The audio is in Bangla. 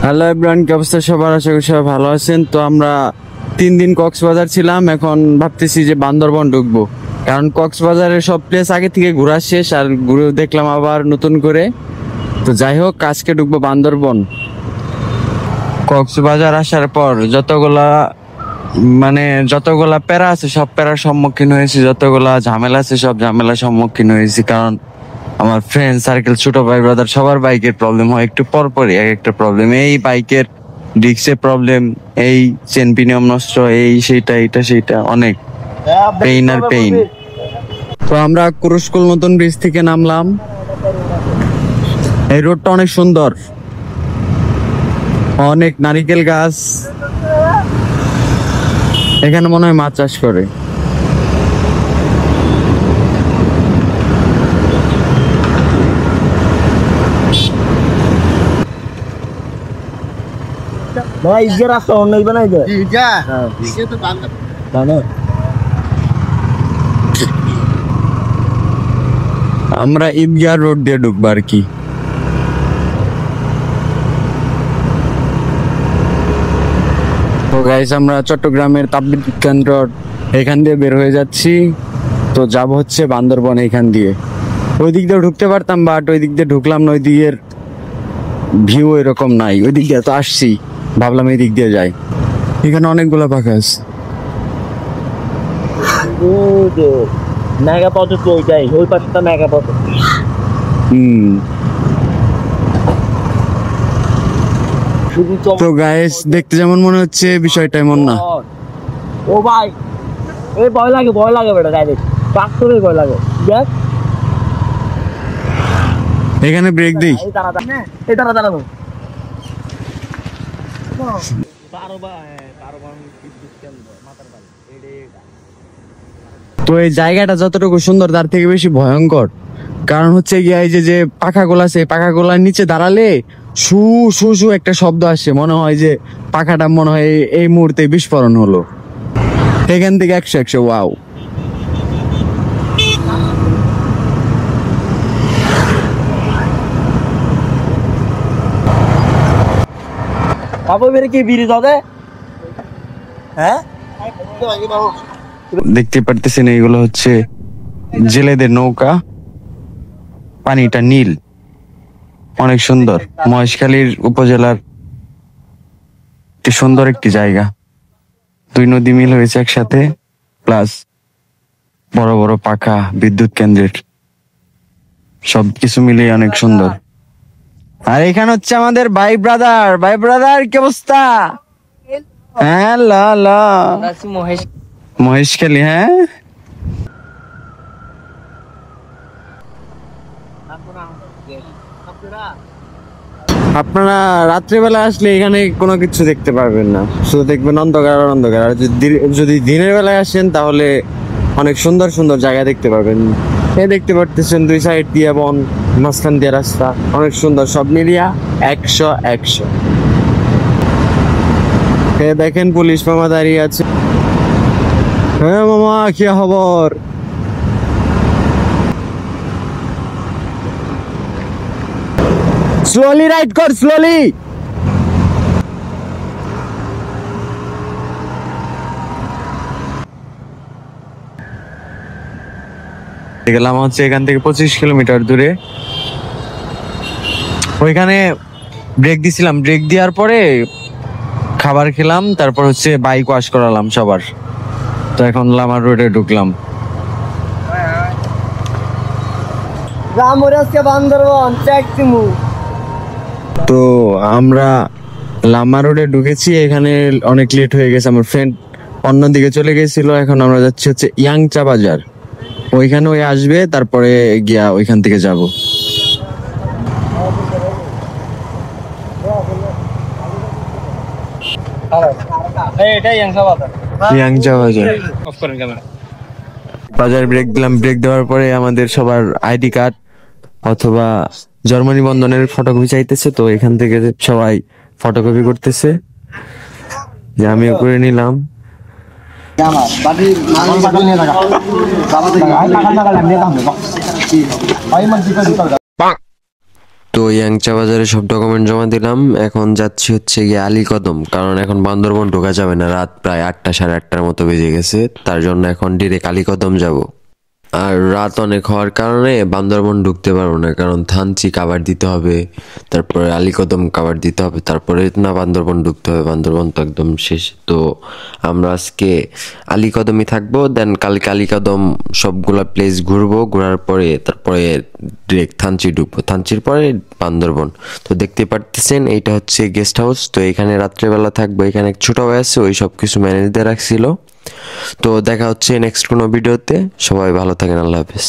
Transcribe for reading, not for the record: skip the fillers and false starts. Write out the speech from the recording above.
হ্যালো এভরিওয়ান, কি অবস্থা সবার? আশা করি সবাই ভালো আছেন। তো আমরা 3 দিন কক্সবাজার ছিলাম, এখন ভাবতেছি যে বান্দরবন ঢুকবো, কারণ কক্সবাজারের সব প্লেস আগে থেকে ঘোরা শেষ, আর ঘুরে দেখলাম আবার নতুন করে। তো যাই হোক, আজকে ঢুকবো বান্দরবন। কক্সবাজার আসার পর যতগুলা প্যারা আছে সব প্যারার সম্মুখীন হয়েছি, যতগুলা ঝামেলা আছে সব ঝামেলার সম্মুখীন হয়েছি। কারণ আমার ফ্রেন্ড সার্কেল, ছোট ভাই ব্রাদার সবার বাইকের প্রবলেম হয় একটু পরপরই, এক একটা প্রবলেম। এই বাইকের ডিস্কের প্রবলেম, এই চেন পিনিয়ম নষ্ট, এই সেইটা এটা সেইটা, অনেক পেইন আর পেইন। তো আমরা কুরুশকুল নতুন ব্রিজ থেকে নামলাম। এই রোডটা অনেক সুন্দর, অনেক নারিকেল গাছ, এখানে মনে হয় মাছ চাষ করে। আমরা ঈদগাহ রোড দিয়ে ঢুকবো আর কি। তো গাইস, আমরা চট্টগ্রামের তাপবিদ্যুৎ কেন্দ্র এখান দিয়ে বের হয়ে যাচ্ছি। তো যাব হচ্ছে বান্দরবন এইখান দিয়ে। ওই দিক দিয়ে ঢুকতে পারতাম, বাট ওই দিক দিয়ে ঢুকলাম না, ওই দিকের ভিউ এরকম নাই। ওই দিক দিয়ে তো আসছি, ভাবলাম এই দিক দিয়ে যাই। এখানে অনেকগুলো পাখা আছে। তো গাইস, দেখতে যেমন মনে হচ্ছে বিষয়টা এমন না। ও ভাই, এই ভয় লাগে বেটা, ডাইরেক্ট পাক করে ভয় লাগে। দেখ এখানে ব্রেক দেই। তো এই জায়গাটা যতটুকু সুন্দর তার থেকে বেশি ভয়ঙ্কর। কারণ হচ্ছে গিয়ে এই যে পাখাগুলো আছে, পাখাগুলার নিচে দাঁড়ালে শু শু শু একটা শব্দ আসে, মনে হয় যে পাখাটা মনে হয় এই মুহূর্তে বিস্ফোরণ হলো। এখান থেকে 100 ওয়াও। দেখতে পারতেছেন, এইগুলো হচ্ছে জেলেদের নৌকা। পানিটা নীল, অনেক সুন্দর। মহেশখালীর উপজেলার সুন্দর একটি জায়গা। 2 নদী মিল হয়েছে একসাথে, প্লাস বড় বড় পাখা, বিদ্যুৎ কেন্দ্রের সবকিছু মিলে অনেক সুন্দর। আর এখানে হচ্ছে আমাদের ভাই ব্রাদার, কি অবস্থা? হ্যাঁ, মহেশখালী। হ্যাঁ, আপনারা রাত্রিবেলা আসলে এখানে কোনো কিছু দেখতে পারবেন না, শুধু দেখবেন অন্ধকার আর অন্ধকার। আর যদি দিনের বেলায় আসেন তাহলে অনেক সুন্দর সুন্দর জায়গা দেখতে পারবেন। দেখতে পারতেছেন 2 সাইড দিয়ে বন, মাঝখান দিয়ে রাস্তা, অনেক সুন্দর। সব মিলিয়া 100। দেখেন পুলিশ মামা দাঁড়িয়ে আছে। হ্যাঁ মামা, কি খবর? স্লোলি রাইড কর, স্লোলি। গেলাম হচ্ছে এখান থেকে 25 কিলোমিটার দূরে। ওইখানে ব্রেক দিছিলাম, ব্রেক দেওয়ার পরে খাবার খেলাম, তারপর হচ্ছে বাইক ওয়াশ করালাম সবার। তো এখন লামার রোডে ঢুকলাম। তো আমরা লামা রোডে ঢুকেছি। এখানে অনেক লেট হয়ে গেছে, আমার ফ্রেন্ড অন্যদিকে চলে গেছিল। এখন আমরা যাচ্ছি হচ্ছে ইয়াংচা বাজার, ওইখানে ওই আসবে, তারপরে গিয়া ওইখান থেকে যাব। ইয়াংচা বাজার ব্রেক দিলাম। ব্রেক দেওয়ার পরে আমাদের সবার আইডি কার্ড অথবা জন্ম নিবন্ধনের ফটোকপি চাইতেছে। তো এখান থেকে সবাই ফটোকপি করতেছে, যে আমিও করে নিলাম। তো ইয়াংচা বাজারে সব ডকুমেন্ট জমা দিলাম, এখন যাচ্ছি হচ্ছে গিয়ে আলীকদম, কারণ এখন বান্দরবন ঢোকা যাবে না, রাত প্রায় 8টা 8:30 মতো বেজে গেছে, তার জন্য এখন ডিরেক্ট আলীকদম যাব। আর রাত অনেক হওয়ার কারণে বান্দরবন ঢুকতে পারবো না, কারণ থানচি কাভার দিতে হবে, তারপরে আলীকদম কাভার দিতে হবে, তারপরে না বান্দরবন ঢুকতে হবে, বান্দরবন তো একদম শেষ। তো আমরা আজকে আলীকদমই থাকবো, দেন কালকে আলীকদম সবগুলা প্লেস ঘুরবো, ঘোরার পরে তারপরে ডিরেক্ট থানচি ঢুকবো, থানচির পরে বান্দরবন। তো দেখতে পারতেছেন এইটা হচ্ছে গেস্ট হাউস, তো এখানে রাত্রেবেলা থাকবো, এখানে এক ছোট ভাই আছে, ওই সব কিছু ম্যানেজ দিয়ে রাখছিল। তো দেখা হচ্ছে নেক্সট কোনো ভিডিওতে, সবাই ভালো থাকেন, আল্লাহ হাফেজ।